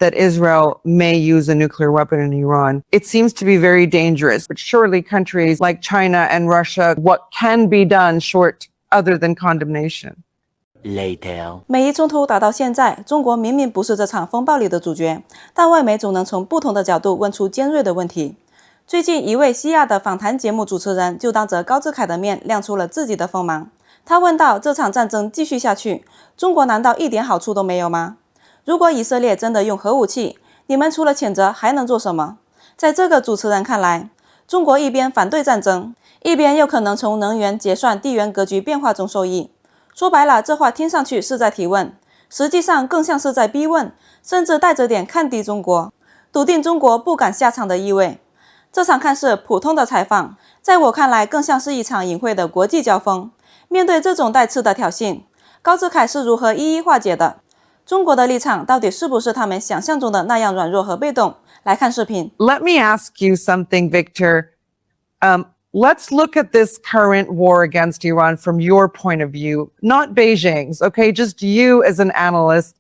that Israel may use a nuclear weapon in Iran. It seems to be very dangerous, but surely countries like China and Russia, what can be done short other than condemnation? Later. 美伊冲突打到现在，中国明明不是这场风暴里的主角，但外媒总能从不同的角度问出尖锐的问题。最近一位西亚的访谈节目主持人就当着高志凯的面亮出了自己的锋芒。他问道：这场战争继续下去，中国难道一点好处都没有吗？如果以色列真的用核武器，你们除了谴责还能做什么？在这个主持人看来，中国一边反对战争，一边又可能从能源结算地缘格局变化中受益。说白了，这话听上去是在提问，实际上更像是在逼问，甚至带着点看低中国，笃定中国不敢下场的意味。这场看似普通的采访，在我看来更像是一场隐晦的国际交锋。面对这种带刺的挑衅，高志凯是如何一一化解的？中国的立场到底是不是他们想象中的那样软弱和被动？来看视频。Let me ask you something, Victor. Let's look at this current war against Iran from your point of view, not Beijing's, okay? Just you as an analyst.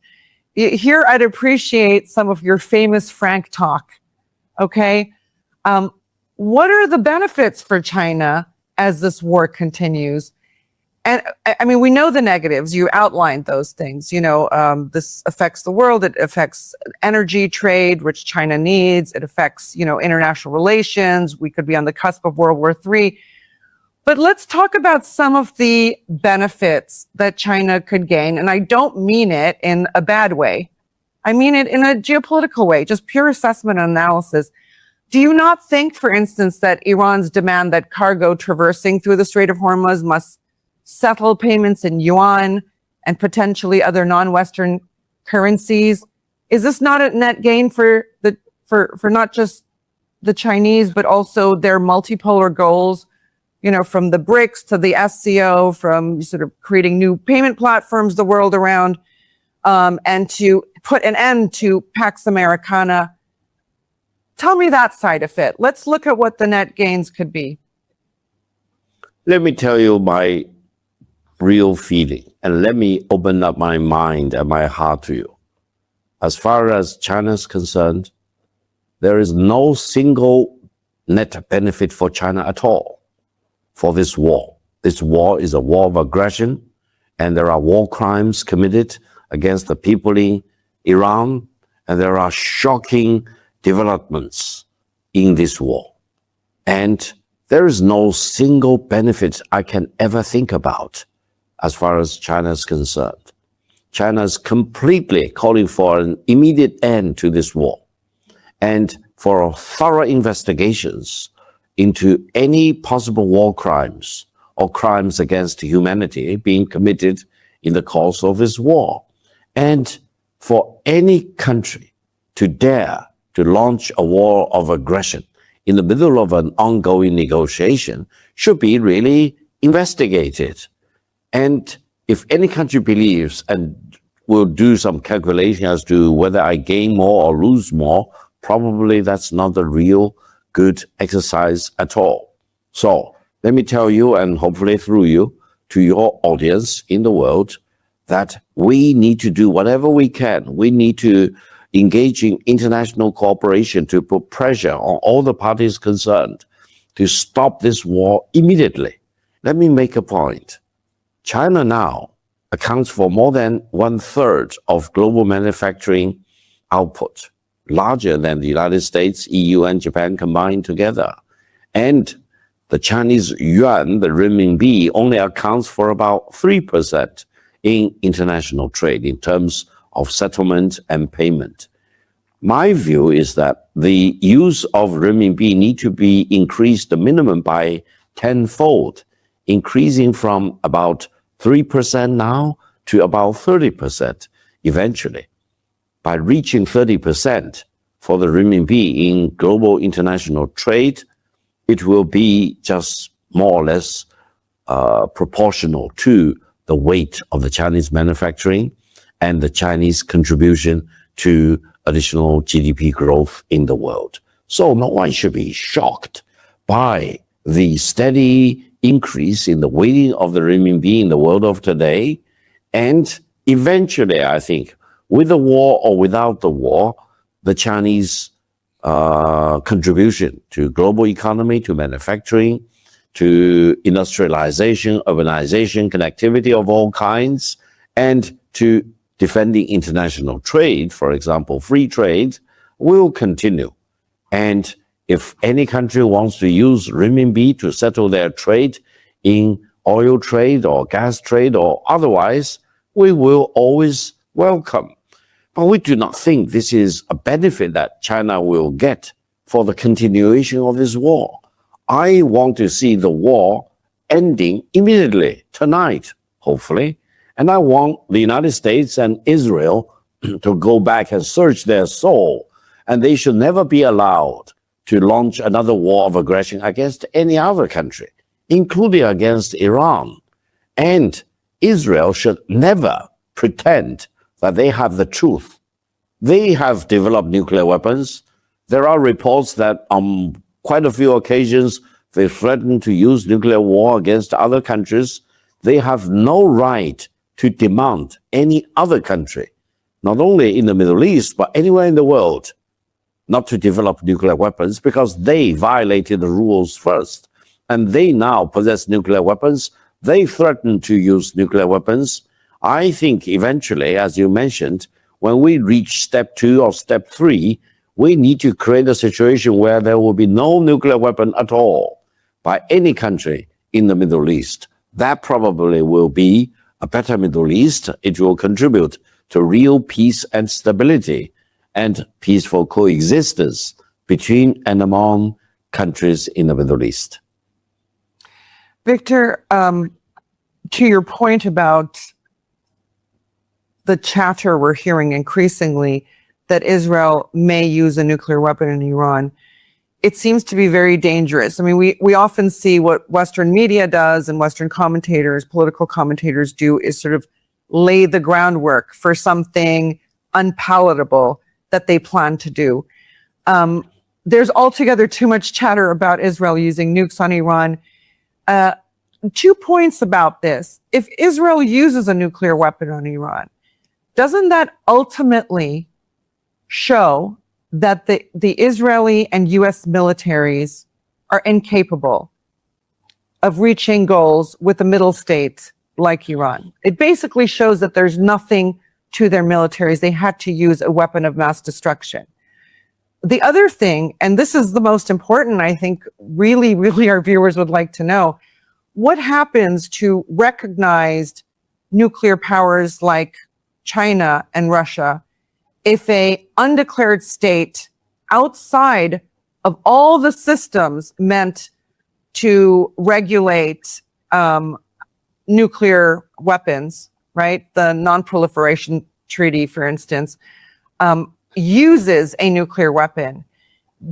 Here, I'd appreciate some of your famous frank talk, okay? What are the benefits for China as this war continues? And I mean, we know the negatives. You outlined those things. You know, this affects the world. It affects energy trade, which China needs. It affects, you know, international relations. We could be on the cusp of World War III. But let's talk about some of the benefits that China could gain. And I don't mean it in a bad way. I mean it in a geopolitical way, just pure assessment and analysis. Do you not think, for instance, that Iran's demand that cargo traversing through the Strait of Hormuz must settle payments in yuan and potentially other non-Western currencies? Is this not a net gain for not just the Chinese, but also their multipolar goals, you know, from the BRICS to the SCO, from sort of creating new payment platforms the world around, and to put an end to Pax Americana? Tell me that side of it. Let's look at what the net gains could be. Let me tell you my real feeling, and let me open up my mind and my heart to you. As far as China is concerned, there is no single net benefit for China at all for this war. This war is a war of aggression, and there are war crimes committed against the people in Iran, and there are shocking developments in this war. And there is no single benefit I can ever think about as far as China is concerned. China is completely calling for an immediate end to this war and for thorough investigations into any possible war crimes or crimes against humanity being committed in the course of this war. And for any country to dare to launch a war of aggression in the middle of an ongoing negotiation should be really investigated. And if any country believes and will do some calculation as to whether I gain more or lose more, probably that's not a real good exercise at all. So let me tell you, and hopefully through you, to your audience in the world, that we need to do whatever we can. We need to engage in international cooperation to put pressure on all the parties concerned to stop this war immediately. Let me make a point. China now accounts for more than 1/3 of global manufacturing output, larger than the United States, EU, and Japan combined together. And the Chinese yuan, the renminbi, only accounts for about 3% in international trade in terms of settlement and payment. My view is that the use of renminbi need to be increased the minimum by tenfold, increasing from about 3% now to about 30% eventually. By reaching 30% for the renminbi in global international trade, it will be just more or less proportional to the weight of the Chinese manufacturing and the Chinese contribution to additional GDP growth in the world. So no one should be shocked by the steady increase in the weighting of the renminbi in the world of today. And eventually, I think, with the war or without the war, the Chinese contribution to global economy, to manufacturing, to industrialization, urbanization, connectivity of all kinds, and to defending international trade, for example, free trade, will continue. And if any country wants to use renminbi to settle their trade in oil trade or gas trade or otherwise, we will always welcome. But we do not think this is a benefit that China will get for the continuation of this war. I want to see the war ending immediately, tonight, hopefully. And I want the United States and Israel to go back and search their soul. And they should never be allowed to launch another war of aggression against any other country, including against Iran. And Israel should never pretend that they have the truth. They have developed nuclear weapons. There are reports that on quite a few occasions they threaten to use nuclear war against other countries. They have no right to demand any other country, not only in the Middle East, but anywhere in the world, not to develop nuclear weapons because they violated the rules first. And they now possess nuclear weapons. They threaten to use nuclear weapons. I think eventually, as you mentioned, when we reach step 2 or step 3, we need to create a situation where there will be no nuclear weapon at all by any country in the Middle East. That probably will be a better Middle East. It will contribute to real peace and stability and peaceful coexistence between and among countries in the Middle East. Victor, to your point about the chatter we're hearing increasingly that Israel may use a nuclear weapon in Iran, it seems to be very dangerous. I mean, we often see what Western media does and Western commentators, political commentators do is sort of lay the groundwork for something unpalatable that they plan to do. There's altogether too much chatter about Israel using nukes on Iran. 2 points about this. If Israel uses a nuclear weapon on Iran, doesn't that ultimately show that the Israeli and U.S. militaries are incapable of reaching goals with a middle state like Iran? It basically shows that there's nothing to their militaries. They had to use a weapon of mass destruction. The other thing, and this is the most important, I think, really our viewers would like to know, what happens to recognized nuclear powers like China and Russia if a undeclared state outside of all the systems meant to regulate nuclear weapons, right? The non-proliferation treaty, for instance, uses a nuclear weapon?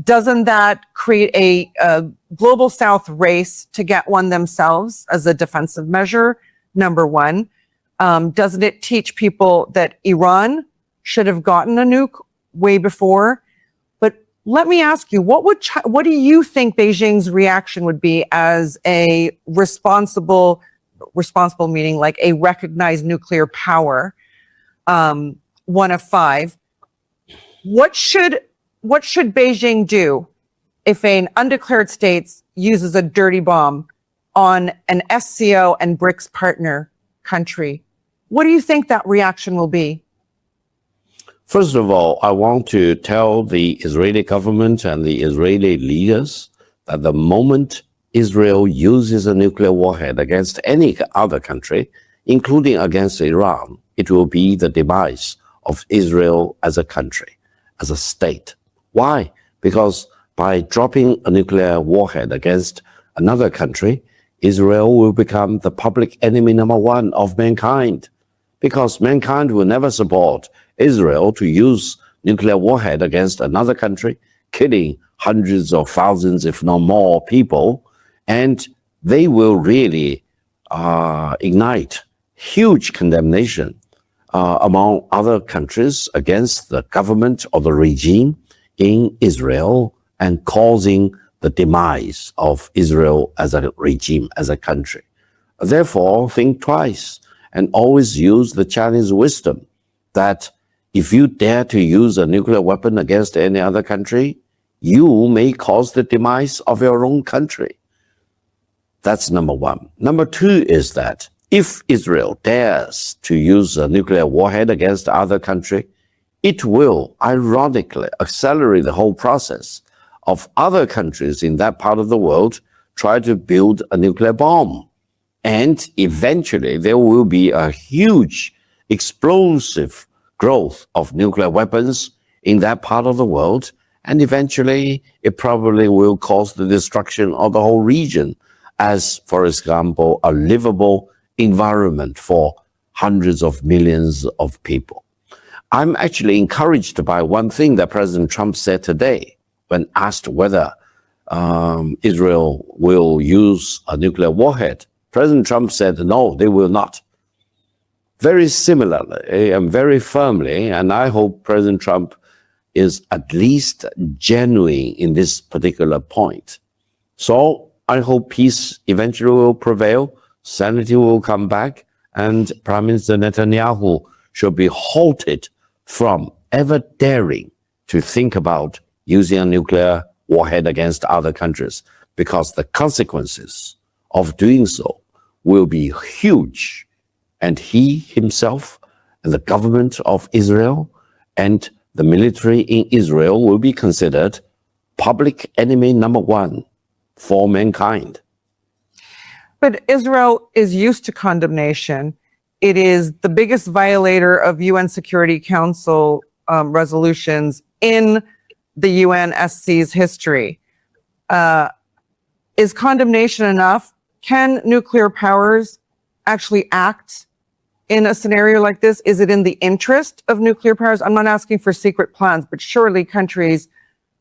Doesn't that create a global South race to get one themselves as a defensive measure? Number one. Doesn't it teach people that Iran should have gotten a nuke way before? But let me ask you, what do you think Beijing's reaction would be as a responsible meaning like a recognized nuclear power, one of 5? What should Beijing do if an undeclared state uses a dirty bomb on an SCO and BRICS partner country? What do you think that reaction will be? First of all, I want to tell the Israeli government and the Israeli leaders that the moment Israel uses a nuclear warhead against any other country, including against Iran, it will be the demise of Israel as a country, as a state. Why? Because by dropping a nuclear warhead against another country, Israel will become the public enemy number 1 of mankind. Because mankind will never support Israel to use nuclear warhead against another country, killing hundreds of thousands, if not more, people. And they will really ignite huge condemnation among other countries against the government or the regime in Israel and causing the demise of Israel as a regime, as a country. Therefore, think twice and always use the Chinese wisdom that if you dare to use a nuclear weapon against any other country, you may cause the demise of your own country. That's number one. Number two is that if Israel dares to use a nuclear warhead against other country, it will ironically accelerate the whole process of other countries in that part of the world try to build a nuclear bomb. And eventually there will be a huge explosive growth of nuclear weapons in that part of the world. And eventually it probably will cause the destruction of the whole region as, for example, a livable environment for hundreds of millions of people. I'm actually encouraged by one thing that President Trump said today when asked whether Israel will use a nuclear warhead. President Trump said, no, they will not. Very similarly and very firmly, and I hope President Trump is at least genuine in this particular point. So I hope peace eventually will prevail, sanity will come back, and Prime Minister Netanyahu should be halted from ever daring to think about using a nuclear warhead against other countries, because the consequences of doing so will be huge. And he himself and the government of Israel and the military in Israel will be considered public enemy number one for mankind. But Israel is used to condemnation. It is the biggest violator of UN Security Council resolutions in the UNSC's history. Is condemnation enough? Can nuclear powers actually act in a scenario like this? Is it in the interest of nuclear powers? I'm not asking for secret plans, but surely countries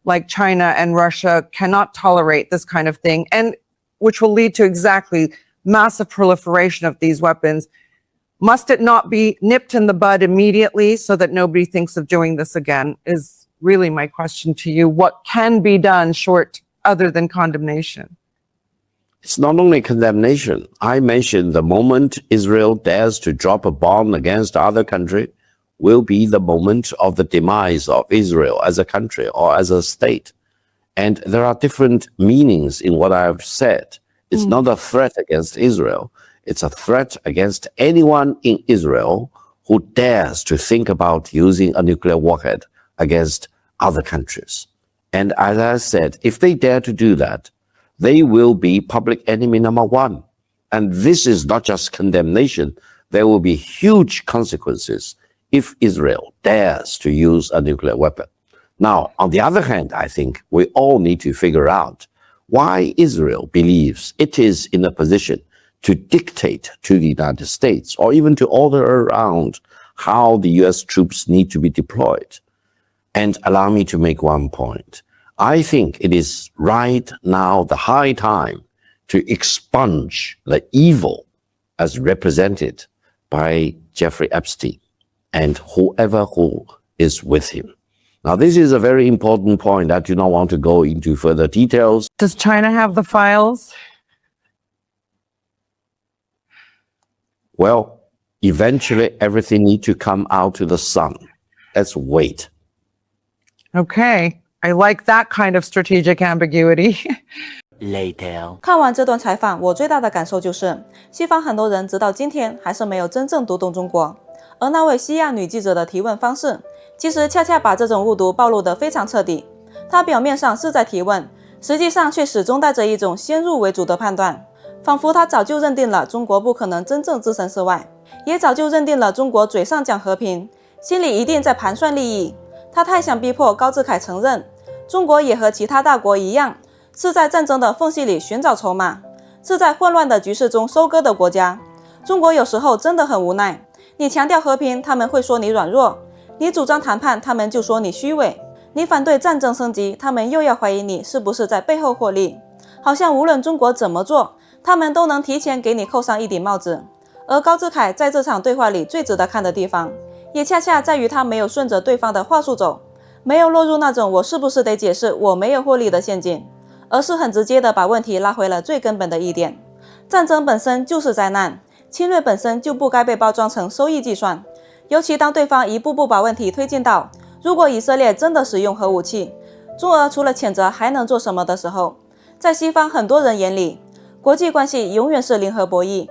like China and Russia cannot tolerate this kind of thing, and which will lead to exactly massive proliferation of these weapons. Must it not be nipped in the bud immediately so that nobody thinks of doing this again, is really my question to you. What can be done short other than condemnation? It's not only condemnation. I mentioned the moment Israel dares to drop a bomb against other country will be the moment of the demise of Israel as a country or as a state. And there are different meanings in what I have said. It's not a threat against Israel. It's a threat against anyone in Israel who dares to think about using a nuclear warhead against other countries. And as I said, if they dare to do that, they will be public enemy number one. And this is not just condemnation. There will be huge consequences if Israel dares to use a nuclear weapon. Now, on the other hand, I think we all need to figure out why Israel believes it is in a position to dictate to the United States or even to order around how the US troops need to be deployed. And allow me to make one point. I think it is right now the high time to expunge the evil as represented by Jeffrey Epstein and whoever who is with him. Now, this is a very important point. I do not want to go into further details. Does China have the files? Well, eventually everything needs to come out to the sun. Let's wait. Okay. I like that kind of strategic ambiguity. Later. 看完这段采访，我最大的感受就是，西方很多人直到今天还是没有真正读懂中国。而那位西亚女记者的提问方式，其实恰恰把这种误读暴露得非常彻底。她表面上是在提问，实际上却始终带着一种先入为主的判断，仿佛她早就认定了中国不可能真正置身事外，也早就认定了中国嘴上讲和平，心里一定在盘算利益。她太想逼迫高志凯承认，中国也和其他大国一样，是在战争的缝隙里寻找筹码，是在混乱的局势中收割的国家。中国有时候真的很无奈，你强调和平，他们会说你软弱；你主张谈判，他们就说你虚伪；你反对战争升级，他们又要怀疑你是不是在背后获利。好像无论中国怎么做，他们都能提前给你扣上一顶帽子。而高志凯在这场对话里最值得看的地方，也恰恰在于他没有顺着对方的话术走，没有落入那种我是不是得解释我没有获利的陷阱，而是很直接的把问题拉回了最根本的一点：战争本身就是灾难，侵略本身就不该被包装成收益计算。尤其当对方一步步把问题推进到如果以色列真的使用核武器，中俄除了谴责还能做什么的时候，在西方很多人眼里，国际关系永远是零和博弈，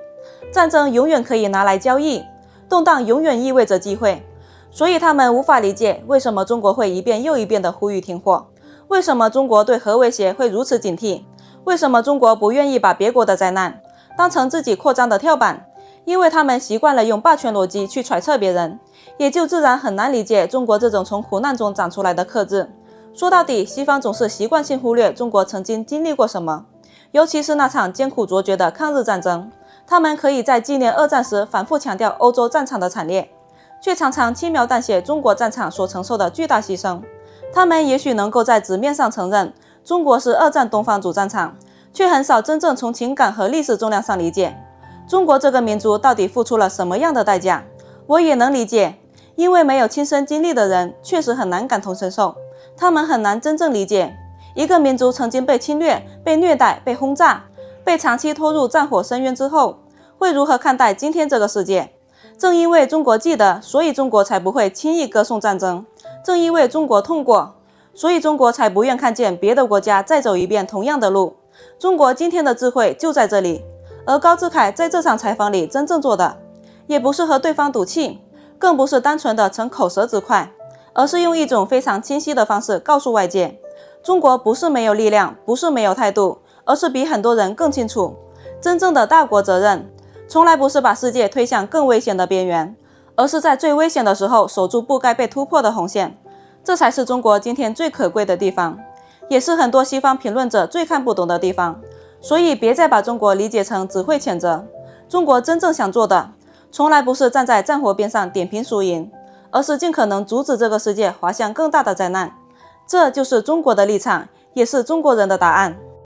战争永远可以拿来交易，动荡永远意味着机会。所以他们无法理解为什么中国会一遍又一遍地呼吁停火，为什么中国对核威胁会如此警惕，为什么中国不愿意把别国的灾难当成自己扩张的跳板，因为他们习惯了用霸权逻辑去揣测别人，也就自然很难理解中国这种从苦难中长出来的克制。说到底，西方总是习惯性忽略中国曾经经历过什么，尤其是那场艰苦卓绝的抗日战争。他们可以在纪念二战时反复强调欧洲战场的惨烈，却常常轻描淡写中国战场所承受的巨大牺牲。他们也许能够在纸面上承认中国是二战东方主战场，却很少真正从情感和历史重量上理解中国这个民族到底付出了什么样的代价。我也能理解，因为没有亲身经历的人确实很难感同身受，他们很难真正理解一个民族曾经被侵略、被虐待、被轰炸、被长期拖入战火深渊之后，会如何看待今天这个世界。正因为中国记得，所以中国才不会轻易歌颂战争；正因为中国痛过，所以中国才不愿看见别的国家再走一遍同样的路。中国今天的智慧就在这里。而高志凯在这场采访里真正做的，也不是和对方赌气，更不是单纯的逞口舌之快，而是用一种非常清晰的方式告诉外界，中国不是没有力量，不是没有态度，而是比很多人更清楚，真正的大国责任从来不是把世界推向更危险的边缘，而是在最危险的时候守住不该被突破的红线。这才是中国今天最可贵的地方，也是很多西方评论者最看不懂的地方。所以别再把中国理解成只会谴责，中国真正想做的从来不是站在战火边上点评输赢，而是尽可能阻止这个世界滑向更大的灾难。这就是中国的立场，也是中国人的答案。